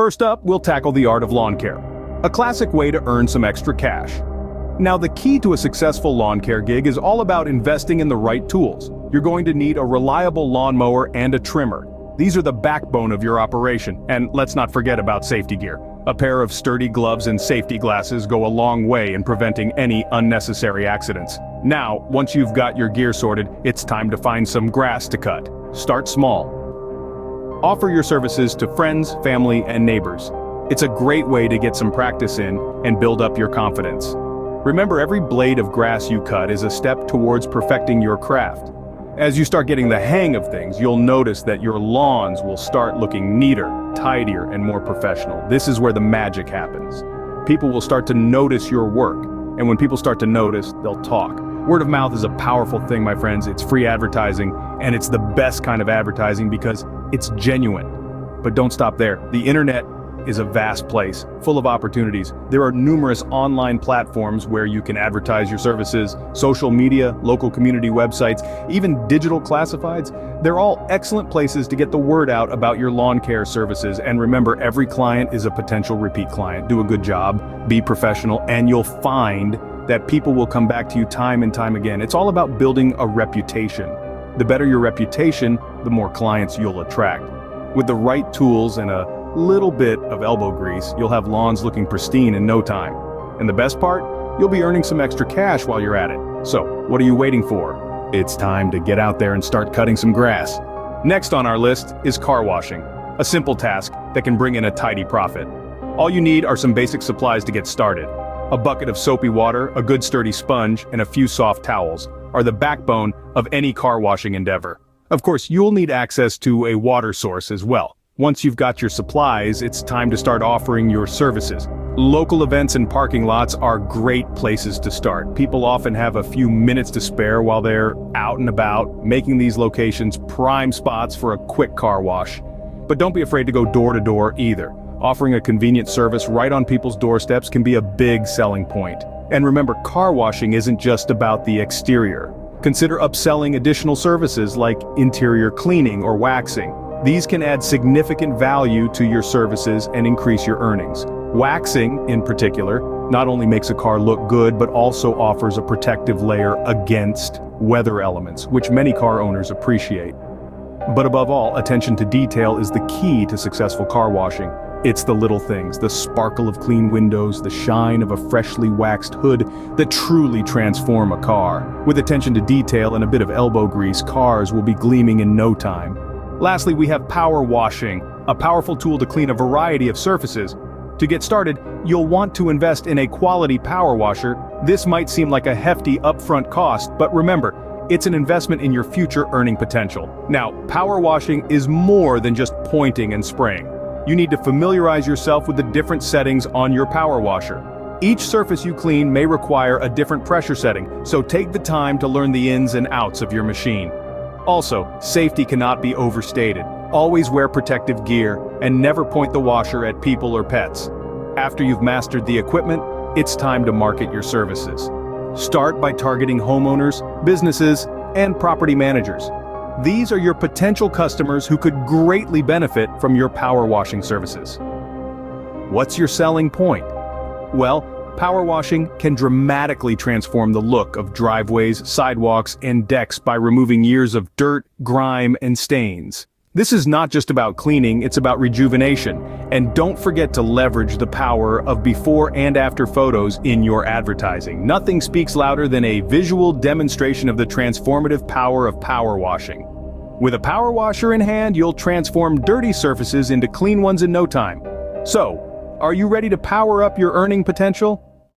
First up, we'll tackle the art of lawn care, a classic way to earn some extra cash. Now, the key to a successful lawn care gig is all about investing in the right tools. You're going to need a reliable lawnmower and a trimmer. These are the backbone of your operation, and let's not forget about safety gear. A pair of sturdy gloves and safety glasses go a long way in preventing any unnecessary accidents. Now, once you've got your gear sorted, it's time to find some grass to cut. Start small. Offer your services to friends, family, and neighbors. It's a great way to get some practice in and build up your confidence. Remember, every blade of grass you cut is a step towards perfecting your craft. As you start getting the hang of things, you'll notice that your lawns will start looking neater, tidier, and more professional. This is where the magic happens. People will start to notice your work, and when people start to notice, they'll talk. Word of mouth is a powerful thing, my friends. It's free advertising, and it's the best kind of advertising because it's genuine. But don't stop there. The internet is a vast place, full of opportunities. There are numerous online platforms where you can advertise your services, social media, local community websites, even digital classifieds. They're all excellent places to get the word out about your lawn care services. And remember, every client is a potential repeat client. Do a good job, be professional, and you'll find that people will come back to you time and time again. It's all about building a reputation. The better your reputation, the more clients you'll attract. With the right tools and a little bit of elbow grease, you'll have lawns looking pristine in no time. And the best part? You'll be earning some extra cash while you're at it. So, what are you waiting for? It's time to get out there and start cutting some grass. Next on our list is car washing, a simple task that can bring in a tidy profit. All you need are some basic supplies to get started. A bucket of soapy water, a good sturdy sponge, and a few soft towels are the backbone of any car washing endeavor. Of course, you'll need access to a water source as well. Once you've got your supplies, it's time to start offering your services. Local events and parking lots are great places to start. People often have a few minutes to spare while they're out and about, making these locations prime spots for a quick car wash. But don't be afraid to go door to door either. Offering a convenient service right on people's doorsteps can be a big selling point. And remember, car washing isn't just about the exterior. Consider upselling additional services like interior cleaning or waxing. These can add significant value to your services and increase your earnings. Waxing, in particular, not only makes a car look good, but also offers a protective layer against weather elements, which many car owners appreciate. But above all, attention to detail is the key to successful car washing. It's the little things, the sparkle of clean windows, the shine of a freshly waxed hood that truly transform a car. With attention to detail and a bit of elbow grease, cars will be gleaming in no time. Lastly, we have power washing, a powerful tool to clean a variety of surfaces. To get started, you'll want to invest in a quality power washer. This might seem like a hefty upfront cost, but remember, it's an investment in your future earning potential. Now, power washing is more than just pointing and spraying. You need to familiarize yourself with the different settings on your power washer. Each surface you clean may require a different pressure setting, so take the time to learn the ins and outs of your machine. Also, safety cannot be overstated. Always wear protective gear and never point the washer at people or pets. After you've mastered the equipment, it's time to market your services. Start by targeting homeowners, businesses, and property managers. These are your potential customers who could greatly benefit from your power washing services. What's your selling point? Well, power washing can dramatically transform the look of driveways, sidewalks, and decks by removing years of dirt, grime, and stains. This is not just about cleaning, it's about rejuvenation. And don't forget to leverage the power of before and after photos in your advertising. Nothing speaks louder than a visual demonstration of the transformative power of power washing. With a power washer in hand, you'll transform dirty surfaces into clean ones in no time. So, are you ready to power up your earning potential?